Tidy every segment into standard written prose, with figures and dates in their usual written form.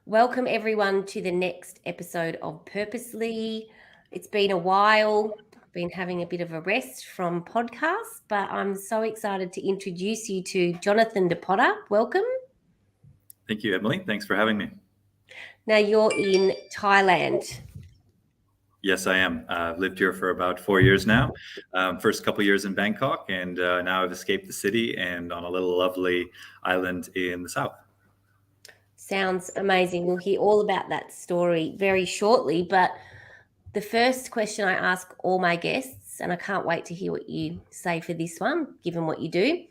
Welcome everyone to the next episode of Purposely. It's been a while. I've been having a bit of a rest from podcasts, but I'm so excited to introduce you to Jonathan De Potter. Welcome. Thank you, Emily. Thanks for having me. Now you're in Thailand. Yes, I am. I've lived here for about 4 years now. First couple years in Bangkok, and now I've escaped the city and on a little lovely island in the south. Sounds amazing. We'll hear all about that story very shortly, but the first question I ask all my guests, and I can't wait to hear what you say for this one, given what you do.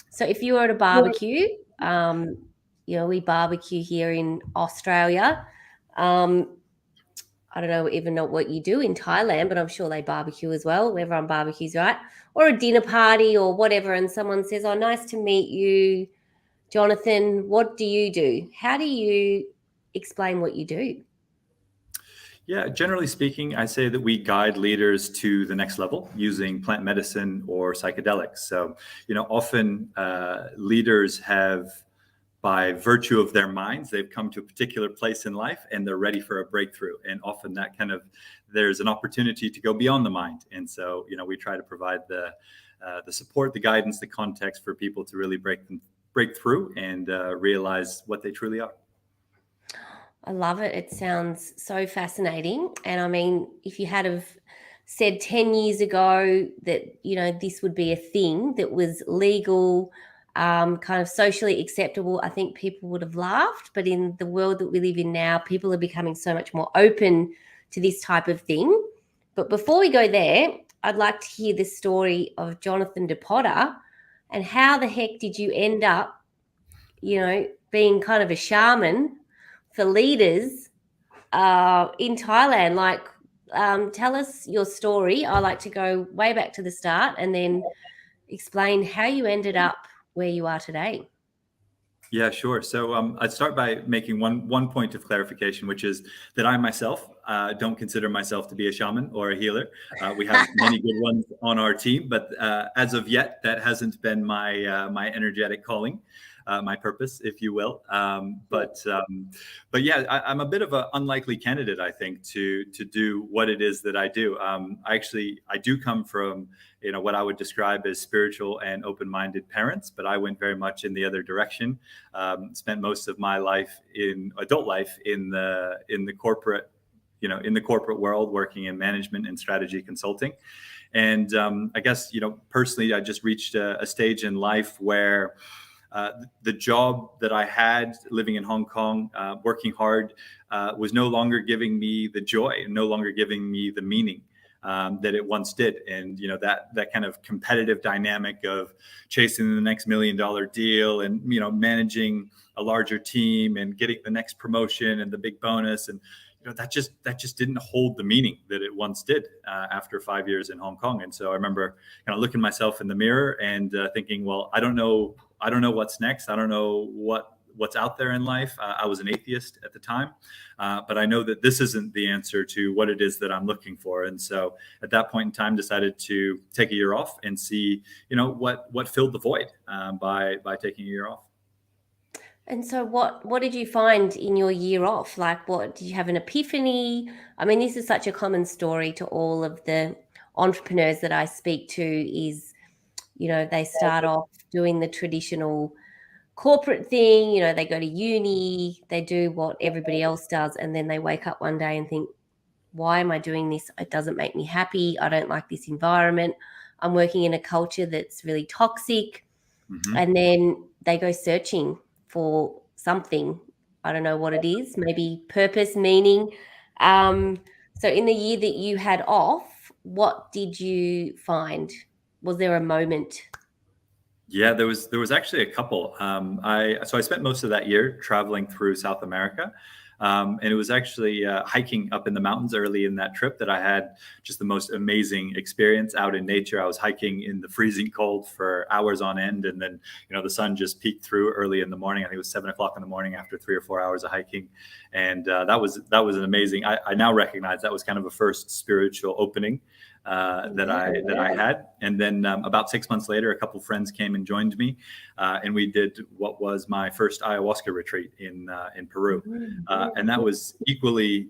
So, if you were at a barbecue, we barbecue here in Australia. I don't even know what you do in Thailand, but I'm sure they barbecue as well. Everyone barbecues, right? Or a dinner party or whatever, and someone says, "Oh, nice to meet you, Jonathan. What do you do?" How do you explain what you do? Yeah, generally speaking, I say that we guide leaders to the next level using plant medicine or psychedelics. So, often leaders have, by virtue of their minds, they've come to a particular place in life and they're ready for a breakthrough. And often there's an opportunity to go beyond the mind. And so, we try to provide the support, the guidance, the context for people to really break through and realize what they truly are. I love it. It sounds so fascinating. And I mean, if you had have said 10 years ago that, this would be a thing that was legal, kind of socially acceptable, I think people would have laughed. But in the world that we live in now, people are becoming so much more open to this type of thing. But before we go there, I'd like to hear the story of Jonathan De Potter and how the heck did you end up, being kind of a shaman for leaders in Thailand? Like, tell us your story. I like to go way back to the start and then explain how you ended up where you are today. Yeah, sure. So I'd start by making one point of clarification, which is that I myself don't consider myself to be a shaman or a healer. We have many good ones on our team, but as of yet, that hasn't been my energetic calling. My purpose, if you will. But yeah, I'm a bit of an unlikely candidate, I think, to do what it is that I do. I do come from what I would describe as spiritual and open-minded parents, but I went very much in the other direction. Spent most of my life in adult life in the corporate world, working in management and strategy consulting. And I guess personally, I just reached a stage in life where the job that I had living in Hong Kong, working hard, was no longer giving me the joy, no longer giving me the meaning that it once did. And that kind of competitive dynamic of chasing the next $1 million deal and managing a larger team and getting the next promotion and the big bonus, and that just didn't hold the meaning that it once did after 5 years in Hong Kong. And so I remember kind of looking myself in the mirror and thinking, well, I don't know what's next. I don't know what's out there in life. I was an atheist at the time, but I know that this isn't the answer to what it is that I'm looking for. And so at that point in time, decided to take a year off and see, what filled the void by taking a year off. And so what did you find in your year off? Like, what did you have an epiphany? I mean, this is such a common story to all of the entrepreneurs that I speak to is, they start off doing the traditional corporate thing, they go to uni, they do what everybody else does, and then they wake up one day and think, why am I doing this? It doesn't make me happy. I don't like this environment. I'm working in a culture that's really toxic. Mm-hmm. And then they go searching for something. I don't know what it is, maybe purpose, meaning. So in the year that you had off, what did you find? Was there a moment? Yeah, there was actually a couple. I spent most of that year traveling through South America, and it was actually hiking up in the mountains early in that trip that I had just the most amazing experience out in nature. I was hiking in the freezing cold for hours on end, and then the sun just peeked through early in the morning. I think it was 7 o'clock in the morning after 3 or 4 hours of hiking, and that was an amazing. I now recognize that was kind of a first spiritual opening that I had. And then about 6 months later, a couple friends came and joined me, and we did what was my first ayahuasca retreat in Peru, and that was equally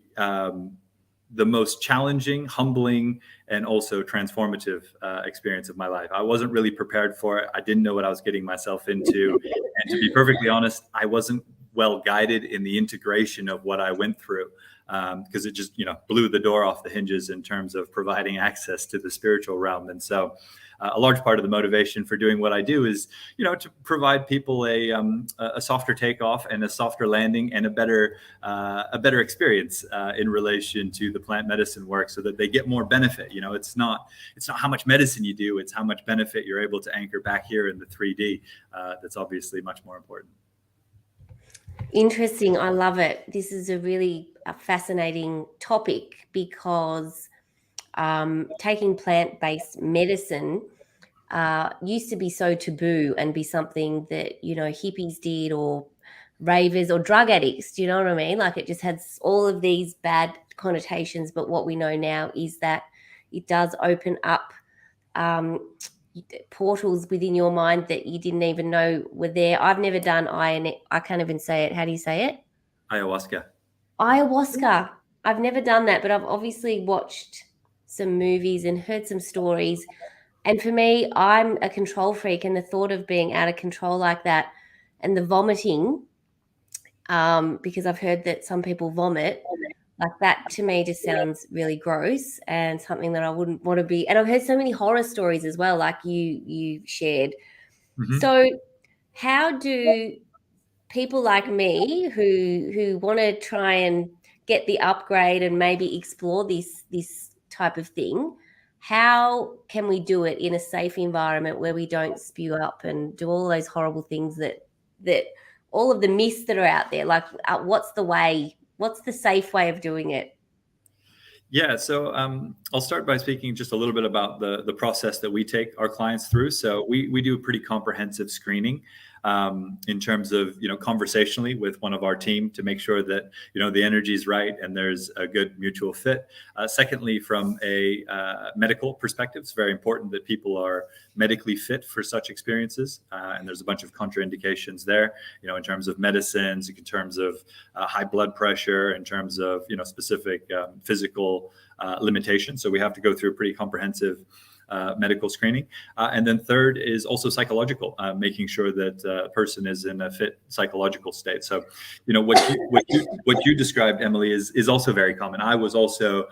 the most challenging, humbling, and also transformative experience of my life. I wasn't really prepared for it. I didn't know what I was getting myself into, and to be perfectly honest, I wasn't well guided in the integration of what I went through, because it just blew the door off the hinges in terms of providing access to the spiritual realm. And so a large part of the motivation for doing what I do is to provide people a softer takeoff and a softer landing and a better experience in relation to the plant medicine work, so that they get more benefit. It's not how much medicine you do, it's how much benefit you're able to anchor back here in the 3D. That's obviously much more important. Interesting. I love it. This is a really fascinating topic, because taking plant-based medicine used to be so taboo and be something that hippies did, or ravers, or drug addicts. Do you know what I mean? Like, it just had all of these bad connotations. But what we know now is that it does open up portals within your mind that you didn't even know were there. I've never done I can't even say it. How do you say it? Ayahuasca. I've never done that, but I've obviously watched some movies and heard some stories. And for me, I'm a control freak, and the thought of being out of control like that, and the vomiting, because I've heard that some people vomit, like that, to me just sounds really gross and something that I wouldn't want to be. And I've heard so many horror stories as well, like you shared. Mm-hmm. So how do people like me who want to try and get the upgrade and maybe explore this type of thing, how can we do it in a safe environment where we don't spew up and do all those horrible things that all of the myths that are out there? Like, what's the safe way of doing it? Yeah, so I'll start by speaking just a little bit about the process that we take our clients through. So we do a pretty comprehensive screening in terms of conversationally with one of our team to make sure that the energy is right and there's a good mutual fit. Secondly, from a medical perspective, it's very important that people are medically fit for such experiences, and there's a bunch of contraindications there, in terms of medicines, in terms of high blood pressure, in terms of specific physical limitations. So we have to go through a pretty comprehensive medical screening. And then third is also psychological, making sure that a person is in a fit psychological state. So, what you described, Emily, is also very common. I was also,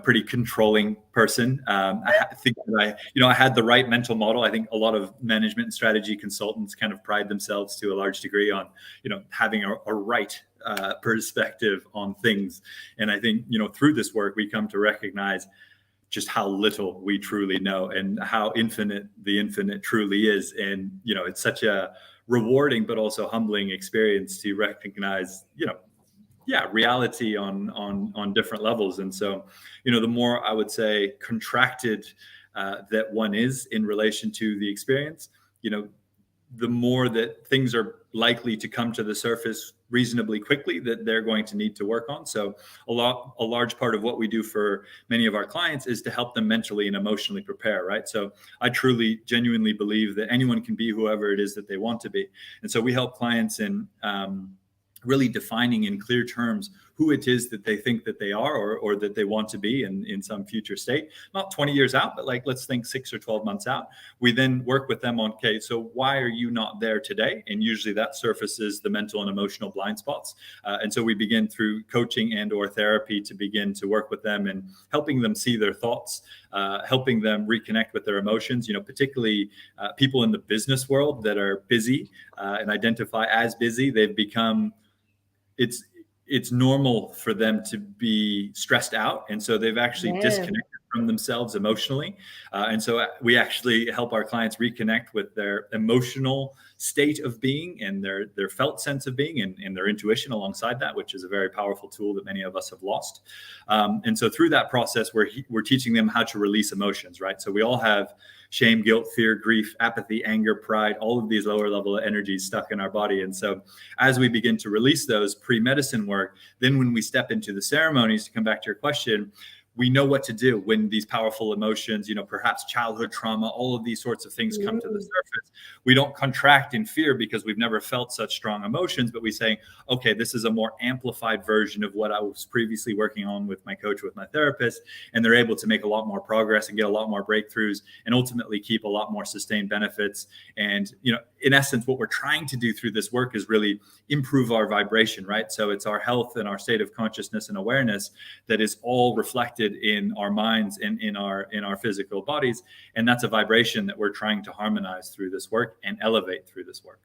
pretty controlling person. I think that I had the right mental model. I think a lot of management and strategy consultants kind of pride themselves to a large degree on, having a right perspective on things. And I think, through this work, we come to recognize just how little we truly know and how infinite the infinite truly is. And, it's such a rewarding but also humbling experience to recognize, reality on different levels. And so, the more, I would say, contracted that one is in relation to the experience, the more that things are likely to come to the surface reasonably quickly that they're going to need to work on. So a large part of what we do for many of our clients is to help them mentally and emotionally prepare, right? So I truly, genuinely believe that anyone can be whoever it is that they want to be. And so we help clients in really defining in clear terms who it is that they think that they are or that they want to be in some future state, not 20 years out, but let's think 6 or 12 months out. We then work with them on, okay, so why are you not there today? And usually that surfaces the mental and emotional blind spots. And so we begin through coaching and or therapy to begin to work with them and helping them see their thoughts, helping them reconnect with their emotions, particularly people in the business world that are busy and identify as busy. They've become, it's normal for them to be stressed out. And so they've actually disconnected from themselves emotionally. And so we actually help our clients reconnect with their emotional state of being and their felt sense of being and their intuition alongside that, which is a very powerful tool that many of us have lost. And so through that process, we're teaching them how to release emotions, right? So we all have shame, guilt, fear, grief, apathy, anger, pride, all of these lower level energies stuck in our body. And so as we begin to release those pre-medicine work, then when we step into the ceremonies, to come back to your question, we know what to do when these powerful emotions, perhaps childhood trauma, all of these sorts of things come to the surface. We don't contract in fear because we've never felt such strong emotions, but we say, okay, this is a more amplified version of what I was previously working on with my coach, with my therapist, and they're able to make a lot more progress and get a lot more breakthroughs and ultimately keep a lot more sustained benefits. And, in essence, what we're trying to do through this work is really improve our vibration, right? So it's our health and our state of consciousness and awareness that is all reflected in our minds and in our physical bodies, and that's a vibration that we're trying to harmonize through this work and elevate through this work.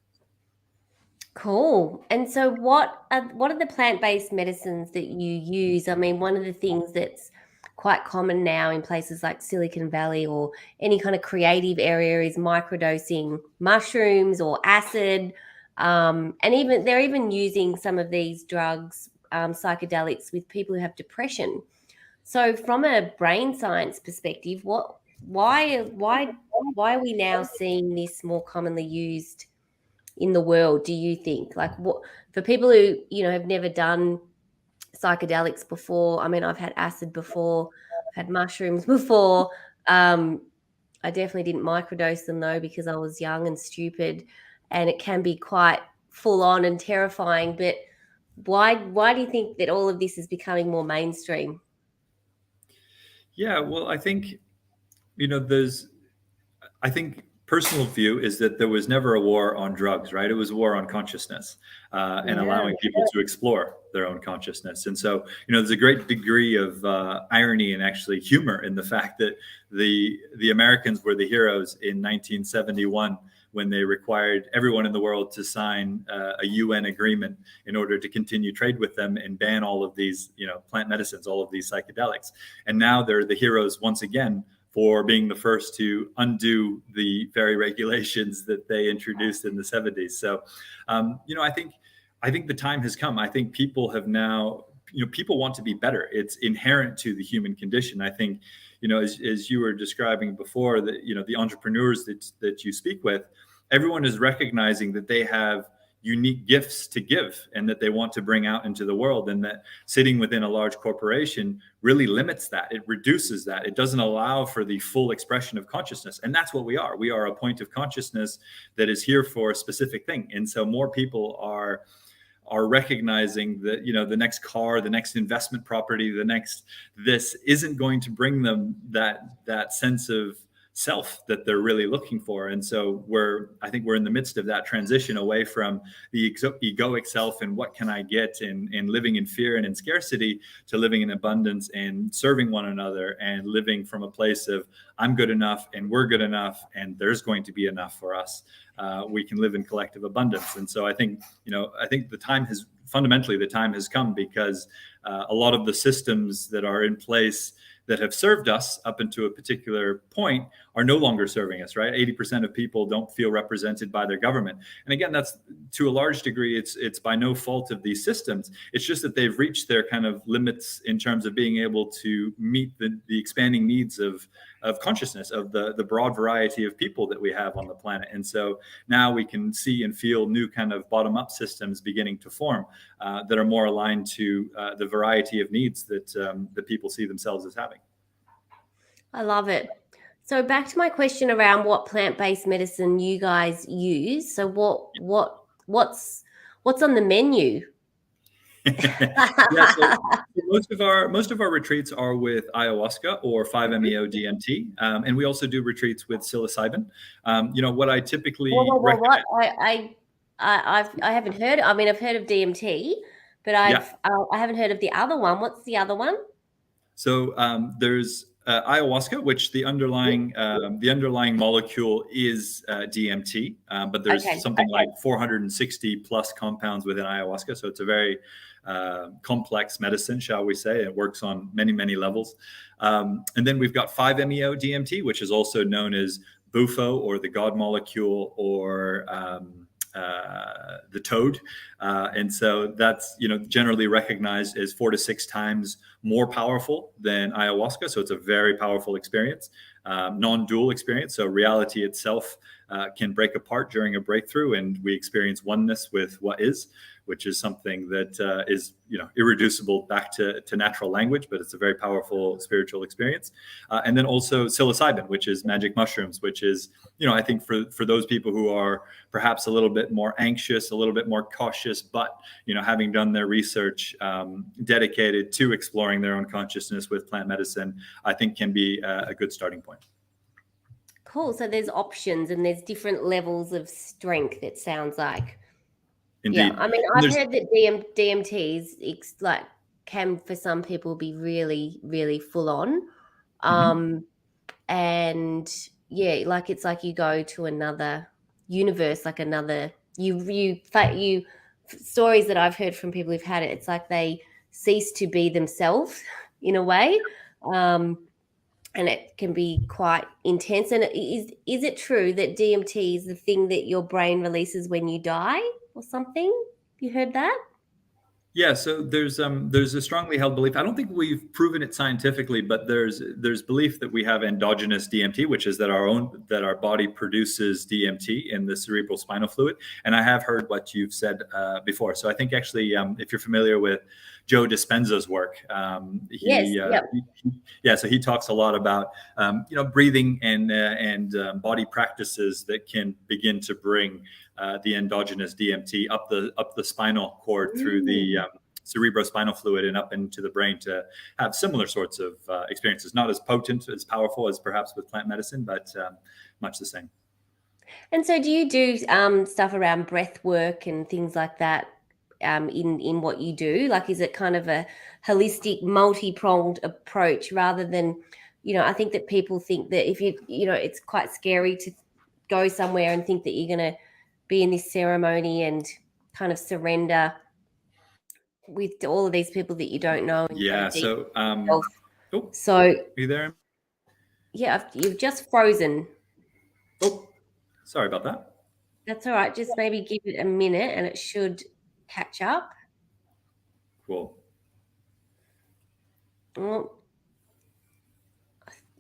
Cool. And so what are the plant-based medicines that you use? I mean, one of the things that's quite common now in places like Silicon Valley or any kind of creative area is microdosing mushrooms or acid, and they're even using some of these drugs, psychedelics, with people who have depression. So from a brain science perspective, why are we now seeing this more commonly used in the world, do you think? Like, what for people who have never done psychedelics before? I mean, I've had acid before, I've had mushrooms before. I definitely didn't microdose them though because I was young and stupid, and it can be quite full on and terrifying. But why do you think that all of this is becoming more mainstream? Yeah, well, I think personal view is that there was never a war on drugs, right? It was a war on consciousness, and allowing people to explore their own consciousness. And so, there's a great degree of irony and actually humor in the fact that the Americans were the heroes in 1971 when they required everyone in the world to sign a UN agreement in order to continue trade with them and ban all of these, plant medicines, all of these psychedelics. And now they're the heroes once again for being the first to undo the very regulations that they introduced in the 70s. So, I think the time has come. I think people have now, people want to be better. It's inherent to the human condition. I think, as you were describing before, that, the entrepreneurs that you speak with, everyone is recognizing that they have unique gifts to give and that they want to bring out into the world, and that sitting within a large corporation really limits that. It reduces that. It doesn't allow for the full expression of consciousness. And that's what we are. We are a point of consciousness that is here for a specific thing. And so more people are recognizing that, the next car, the next investment property, the next this isn't going to bring them that sense of self that they're really looking for. And so I think we're in the midst of that transition away from the egoic self and what can I get, and living in fear and in scarcity, to living in abundance and serving one another and living from a place of I'm good enough and we're good enough and there's going to be enough for us. We can live in collective abundance. And so I think the time has come, because a lot of the systems that are in place that have served us up into a particular point are no longer serving us, right? 80% of people don't feel represented by their government. And again, that's to a large degree, it's by no fault of these systems. It's just that they've reached their kind of limits in terms of being able to meet the expanding needs of consciousness, of the broad variety of people that we have on the planet. And so now we can see and feel new kind of bottom-up systems beginning to form that are more aligned to the variety of needs that people see themselves as having. I love it. So back to my question around what plant-based medicine you guys use. So what's on the menu? Yeah, so most of our retreats are with ayahuasca or 5-MeO-DMT, and we also do retreats with psilocybin. What I typically recommend. I haven't heard. I mean, I've heard of DMT, but I haven't heard of the other one. What's the other one? So there's ayahuasca, which the underlying molecule is DMT, but there's something like 460 plus compounds within ayahuasca. So it's a very complex medicine, shall we say. It works on many, many levels. And then we've got 5-MeO-DMT, which is also known as Bufo or the God molecule or the toad. And so that's, generally recognized as 4 to 6 times more powerful than ayahuasca. So it's a very powerful experience, non-dual experience. So reality itself can break apart during a breakthrough, and we experience oneness with what is, which is something that is, irreducible back to natural language, but it's a very powerful spiritual experience. And then also psilocybin, which is magic mushrooms, which is, I think for those people who are perhaps a little bit more anxious, a little bit more cautious, but, having done their research, dedicated to exploring their own consciousness with plant medicine, I think can be a good starting point. Cool. So there's options and there's different levels of strength, it sounds like. Indeed. Yeah. I mean, I've heard that DMTs can for some people be really, really full on. And yeah, it's like you go to another universe, like another you stories that I've heard from people who've had it, it's like they cease to be themselves in a way. And it can be quite intense. And is it true that DMT is the thing that your brain releases when you die or something? You heard that? Yeah, so there's a strongly held belief. I don't think we've proven it scientifically, but there's belief that we have endogenous DMT, which is that our body produces DMT in the cerebral spinal fluid. And I have heard what you've said before. So I think actually, if you're familiar with Joe Dispenza's work, so he talks a lot about breathing and body practices that can begin to bring the endogenous DMT up the spinal cord through the cerebrospinal fluid and up into the brain to have similar sorts of experiences. Not as potent, as powerful as perhaps with plant medicine, but much the same. And so do you do stuff around breath work and things like that in what you do? Like, is it kind of a holistic, multi-pronged approach rather than, I think that people think that if it's quite scary to go somewhere and think that you're going to be in this ceremony and kind of surrender with all of these people that you don't know. Yeah. So, so are you there? Yeah, you've just frozen. Oh, sorry about that. That's all right. Just maybe give it a minute and it should catch up. Cool. Well,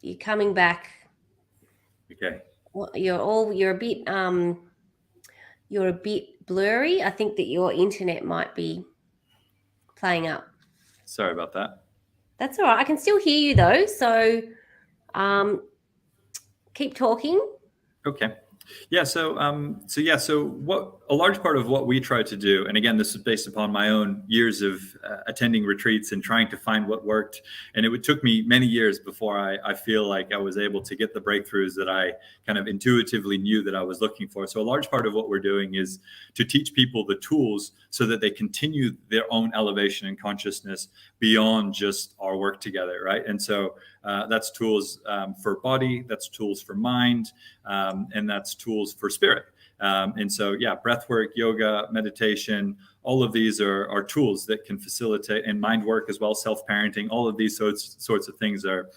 you're coming back. Okay. Well, you're a bit blurry. I think that your internet might be playing up. Sorry about that. That's all right. I can still hear you though. So keep talking. Okay. Yeah. So what a large part of what we try to do, and again, this is based upon my own years of attending retreats and trying to find what worked. And it took me many years before I feel like I was able to get the breakthroughs that I kind of intuitively knew that I was looking for. So a large part of what we're doing is to teach people the tools so that they continue their own elevation and consciousness beyond just our work together, right? And so that's tools for body, that's tools for mind, and that's tools for spirit. And so, breath work, yoga, meditation, all of these are tools that can facilitate, and mind work as well, self-parenting, all of these sorts of things are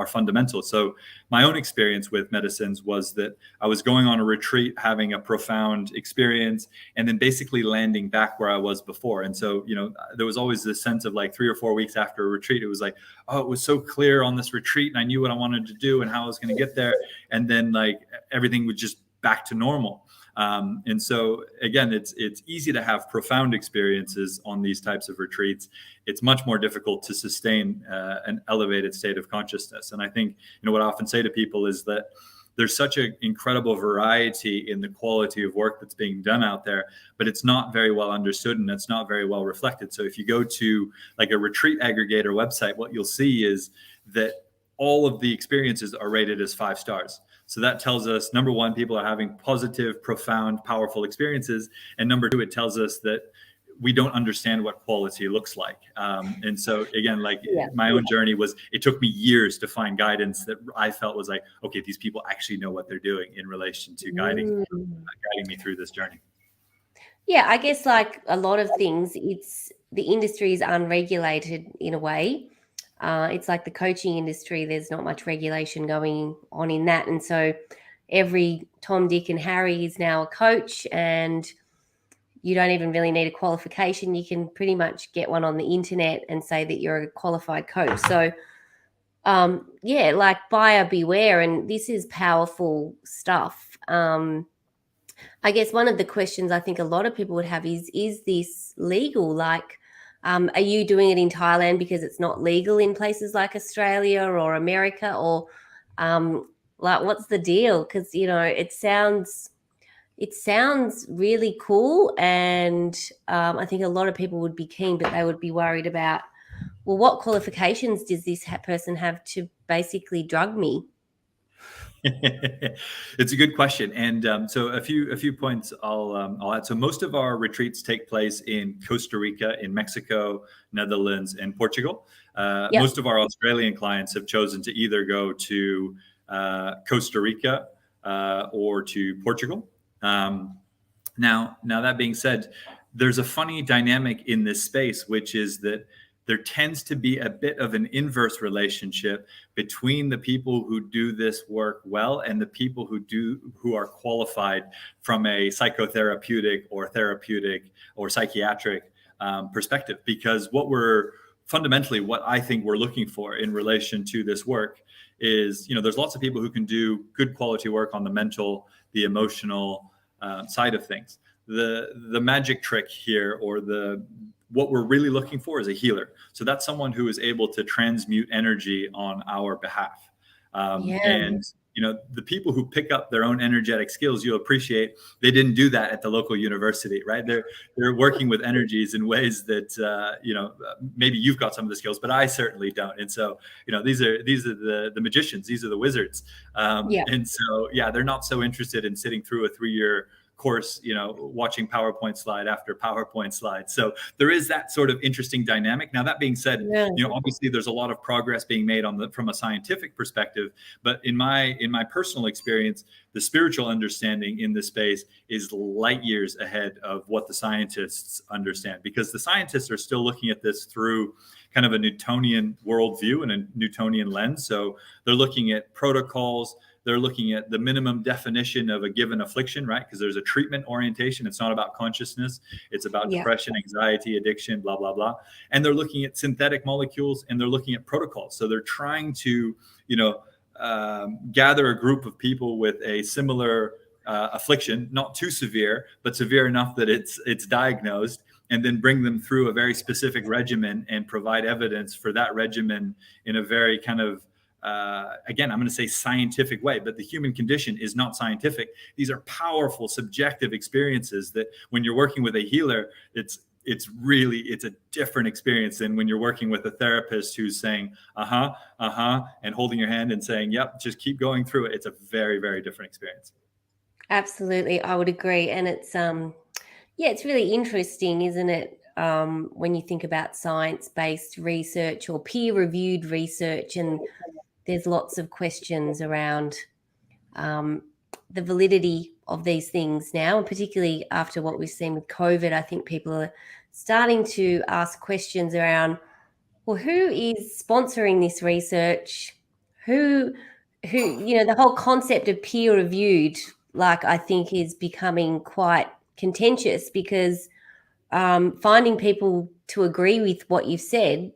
fundamental. So my own experience with medicines was that I was going on a retreat, having a profound experience, and then basically landing back where I was before. And so, there was always this sense of like 3 or 4 weeks after a retreat, it was like, oh, it was so clear on this retreat and I knew what I wanted to do and how I was going to get there. And then like everything was just back to normal. And so again, it's easy to have profound experiences on these types of retreats. It's much more difficult to sustain an elevated state of consciousness. And I think, what I often say to people is that there's such an incredible variety in the quality of work that's being done out there, but it's not very well understood and it's not very well reflected. So if you go to like a retreat aggregator website, what you'll see is that all of the experiences are rated as 5 stars. So that tells us, number one, people are having positive, profound, powerful experiences. And number two, it tells us that we don't understand what quality looks like. And so again, my own journey it took me years to find guidance that I felt was like, okay, these people actually know what they're doing in relation to guiding me through this journey. Yeah, I guess like a lot of things, the industry is unregulated in a way. It's like the coaching industry. There's not much regulation going on in that. And so every Tom, Dick and Harry is now a coach, and you don't even really need a qualification. You can pretty much get one on the internet and say that you're a qualified coach. So like buyer beware. And this is powerful stuff. I guess one of the questions I think a lot of people would have is this legal? Like, are you doing it in Thailand because it's not legal in places like Australia or America, or like what's the deal? Because it sounds really cool, and I think a lot of people would be keen, but they would be worried about, well, what qualifications does this person have to basically drug me? It's a good question, and so a few points I'll add. So most of our retreats take place in Costa Rica, in Mexico, Netherlands, and Portugal. Yep. Most of our Australian clients have chosen to either go to Costa Rica or to Portugal. Now that being said, there's a funny dynamic in this space, which is that there tends to be a bit of an inverse relationship between the people who do this work well and the people who are qualified from a psychotherapeutic or therapeutic or psychiatric perspective. Because what I think we're looking for in relation to this work is, there's lots of people who can do good quality work on the mental, the emotional side of things. The magic trick here, or what we're really looking for, is a healer. So that's someone who is able to transmute energy on our behalf. Yeah. And the people who pick up their own energetic skills, you'll appreciate they didn't do that at the local university, right? They're working with energies in ways that maybe you've got some of the skills, but I certainly don't. And so these are the magicians, these are the wizards. Yeah. And so they're not so interested in sitting through a 3-year course, watching PowerPoint slide after PowerPoint slide. So there is that sort of interesting dynamic. Now, that being said, Yeah. obviously there's a lot of progress being made from a scientific perspective, but in my personal experience, the spiritual understanding in this space is light years ahead of what the scientists understand, because the scientists are still looking at this through kind of a Newtonian worldview and a Newtonian lens. So they're looking at protocols. They're looking at the minimum definition of a given affliction, right? Because there's a treatment orientation. It's not about consciousness. It's about Yeah. depression, anxiety, addiction, blah, blah, blah. And they're looking at synthetic molecules, and they're looking at protocols. So they're trying to, gather a group of people with a similar affliction, not too severe, but severe enough that it's diagnosed, and then bring them through a very specific regimen and provide evidence for that regimen in a very kind of, again, I'm going to say scientific way, but the human condition is not scientific. These are powerful, subjective experiences that when you're working with a healer, it's a different experience than when you're working with a therapist who's saying, and holding your hand and saying, yep, just keep going through it. It's a very, very different experience. Absolutely, I would agree. And it's really interesting, isn't it? When you think about science-based research or peer-reviewed research, and there's lots of questions around the validity of these things now, and particularly after what we've seen with COVID, I think people are starting to ask questions around, well, who is sponsoring this research? Who, the whole concept of peer reviewed, like, I think is becoming quite contentious, because finding people to agree with what you've said,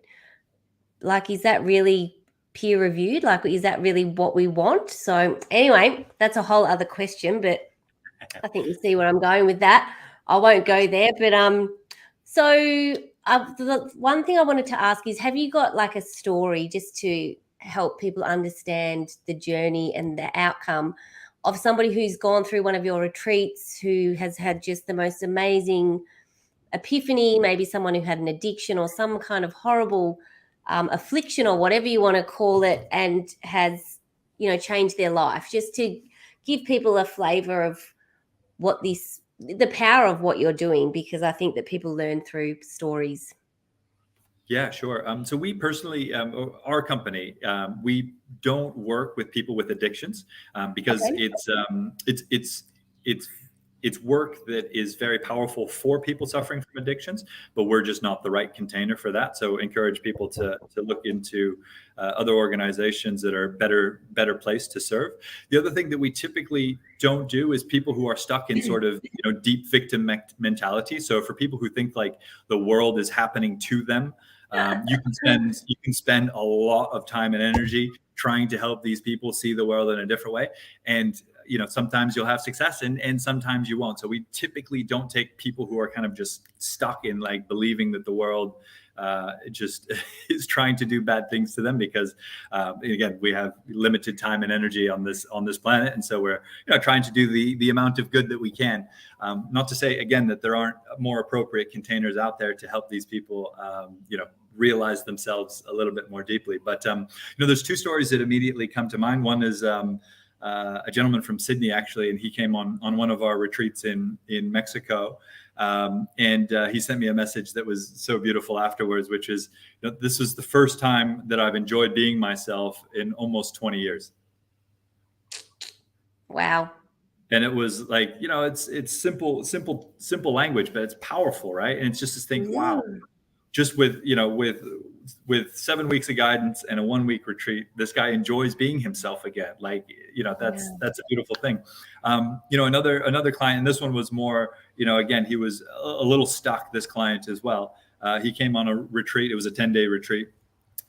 like, is that really peer reviewed? Like, is that really what we want? So anyway, that's a whole other question, but I think you see where I'm going with that. I won't go there, but the one thing I wanted to ask is, have you got like a story just to help people understand the journey and the outcome of somebody who's gone through one of your retreats, who has had just the most amazing epiphany, maybe someone who had an addiction or some kind of horrible affliction or whatever you want to call it, and has, changed their life, just to give people a flavor of the power of what you're doing, because I think that people learn through stories. Yeah, sure. So we personally, our company, we don't work with people with addictions because Okay. it's work that is very powerful for people suffering from addictions, but we're just not the right container for that. So encourage people to look into other organizations that are better placed to serve. The other thing that we typically don't do is people who are stuck in sort of deep victim mentality. So for people who think like the world is happening to them, you can spend a lot of time and energy trying to help these people see the world in a different way. And sometimes you'll have success and sometimes you won't. So we typically don't take people who are kind of just stuck in like believing that the world just is trying to do bad things to them, because again, we have limited time and energy on this planet, and so we're trying to do the amount of good that we can. Not to say again that there aren't more appropriate containers out there to help these people realize themselves a little bit more deeply. But there's two stories that immediately come to mind. One is a gentleman from Sydney, actually, and he came on one of our retreats in Mexico. And he sent me a message that was so beautiful afterwards, which is, this is the first time that I've enjoyed being myself in almost 20 years. Wow. And it was like, it's simple language, but it's powerful, right? And it's just to think, wow, just with 7 weeks of guidance and a 1 week retreat, this guy enjoys being himself again. Like, that's a beautiful thing. Another client, and this one was more, again, he was a little stuck, this client as well. He came on a retreat. It was a 10-day retreat.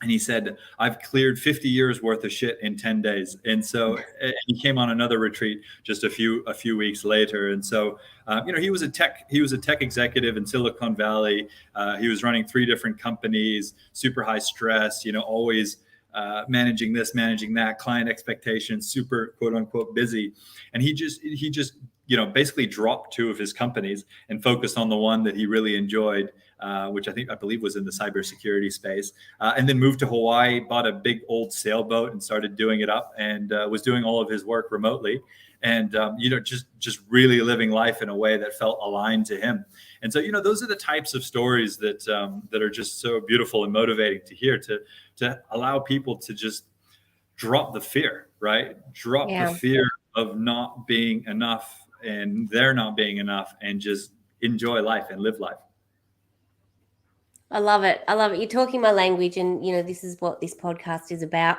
And he said, I've cleared 50 years worth of shit in 10 days. And so he came on another retreat just a few weeks later. And so, he was a tech executive in Silicon Valley. He was running 3 different companies, super high stress, always managing this, managing that, client expectations, super quote unquote busy. And he just basically dropped 2 of his companies and focused on the one that he really enjoyed, which I believe was in the cybersecurity space, and then moved to Hawaii, bought a big old sailboat and started doing it up, and was doing all of his work remotely, and just really living life in a way that felt aligned to him. And so those are the types of stories that are just so beautiful and motivating to hear, to allow people to just drop the fear, right? Drop the fear of not being enough and there not being enough, and just enjoy life and live life. I love it. You're talking my language, and this is what this podcast is about,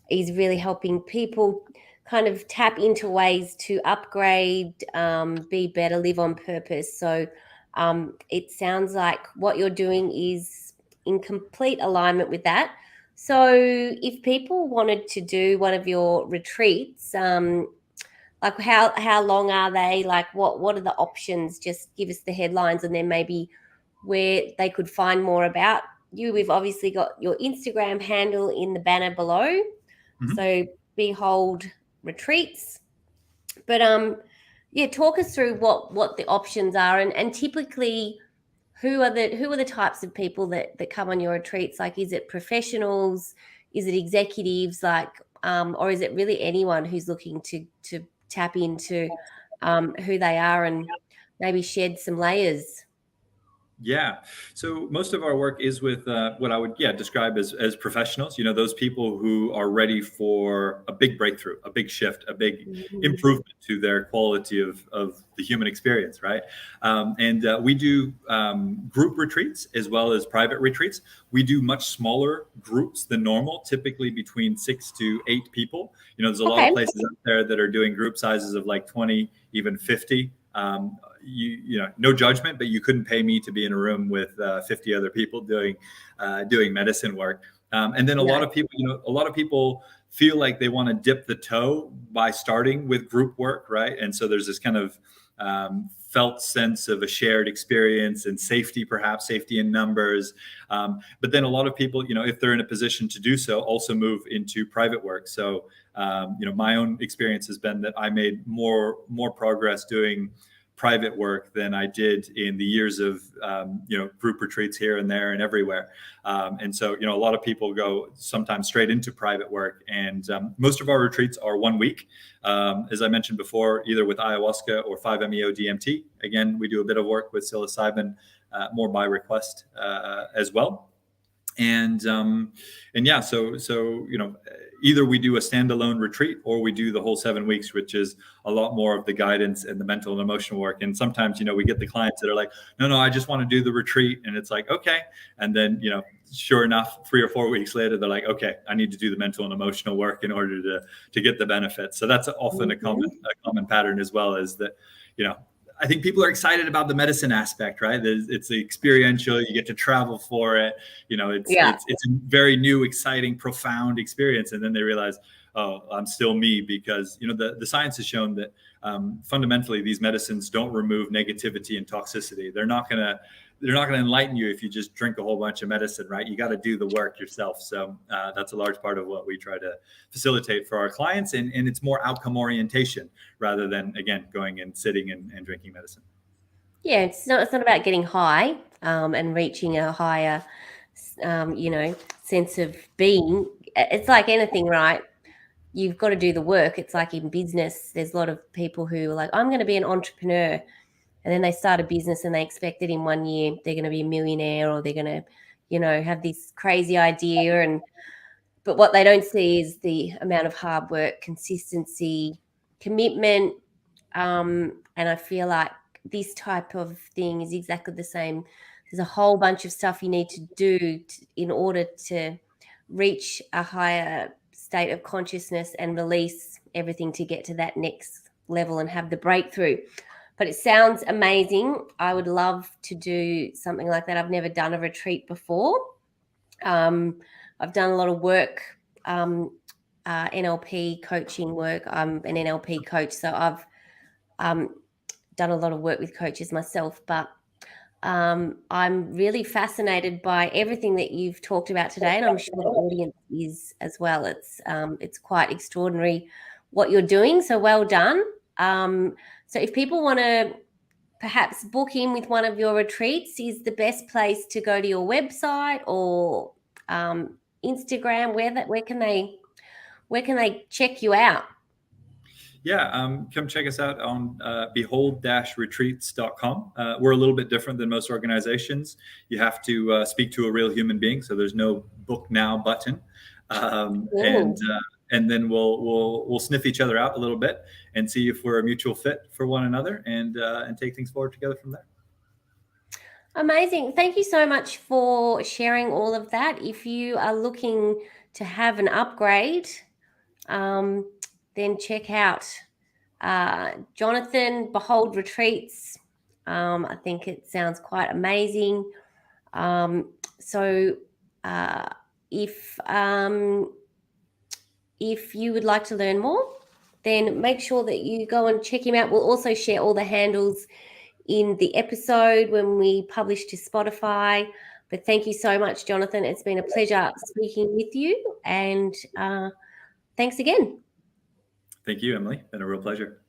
is really helping people kind of tap into ways to upgrade, be better, live on purpose. So it sounds like what you're doing is in complete alignment with that. So if people wanted to do one of your retreats, like how long are they? Like what are the options? Just give us the headlines, and then maybe where they could find more about you. We've obviously got your Instagram handle in the banner below. Mm-hmm. So Behold Retreats. But talk us through what the options are, and typically who are the types of people that come on your retreats? Like, is it professionals? Is it executives? Like, or is it really anyone who's looking to tap into who they are and maybe shed some layers? Yeah. So most of our work is with what I would describe as professionals, those people who are ready for a big breakthrough, a big shift, a big improvement to their quality of the human experience, right? And we do group retreats as well as private retreats. We do much smaller groups than normal, typically between 6 to 8 people. There's a lot of places out there that are doing group sizes of like 20, even 50. No judgment, but you couldn't pay me to be in a room with 50 other people doing medicine work. And then a lot of people feel like they want to dip the toe by starting with group work, right? And so there's this kind of felt sense of a shared experience and safety in numbers. But then a lot of people, if they're in a position to do so, also move into private work. So, my own experience has been that I made more progress doing private work than I did in the years of, group retreats here and there and everywhere. And so, a lot of people go sometimes straight into private work, and most of our retreats are 1 week. As I mentioned before, either with ayahuasca or 5-MeO DMT. Again, we do a bit of work with psilocybin, more by request as well. And either we do a standalone retreat or we do the whole 7 weeks, which is a lot more of the guidance and the mental and emotional work. And sometimes, we get the clients that are like, no, I just want to do the retreat. And it's like, okay. And then, sure enough, 3 or 4 weeks later, they're like, okay, I need to do the mental and emotional work in order to get the benefits. So that's often a common pattern as well, is that, I think people are excited about the medicine aspect, right? It's experiential. You get to travel for it. It's a very new, exciting, profound experience. And then they realize, oh, I'm still me, because the science has shown that fundamentally these medicines don't remove negativity and toxicity. They're not gonna enlighten you if you just drink a whole bunch of medicine, right? You got to do the work yourself. So that's a large part of what we try to facilitate for our clients, and it's more outcome orientation rather than, again, going and sitting and drinking medicine. Yeah, it's not about getting high and reaching a higher sense of being. It's like anything, right? You've got to do the work. It's like in business, there's a lot of people who are like, I'm going to be an entrepreneur, and then they start a business and they expect that in 1 year they're going to be a millionaire, or they're going to have this crazy idea, but what they don't see is the amount of hard work, consistency, commitment, and I feel like this type of thing is exactly the same. There's a whole bunch of stuff you need to do in order to reach a higher state of consciousness and release everything to get to that next level and have the breakthrough. But it sounds amazing. I would love to do something like that. I've never done a retreat before. I've done a lot of work, NLP coaching work. I'm an NLP coach, so I've done a lot of work with coaches myself, but I'm really fascinated by everything that you've talked about today, and I'm sure the audience is as well. It's quite extraordinary what you're doing, so well done. So if people want to perhaps book in with one of your retreats, is the best place to go to your website or Instagram? Where can they check you out? Yeah, come check us out on behold-retreats.com. We're a little bit different than most organizations. You have to speak to a real human being, so there's no book now button. And then we'll sniff each other out a little bit and see if we're a mutual fit for one another, and take things forward together from there. Amazing. Thank you so much for sharing all of that. If you are looking to have an upgrade, then check out Jonathan, Behold Retreats. I think it sounds quite amazing. So if you would like to learn more, then make sure that you go and check him out. We'll also share all the handles in the episode when we publish to Spotify. But thank you so much, Jonathan. It's been a pleasure speaking with you, and thanks again. Thank you, Emily. Been a real pleasure.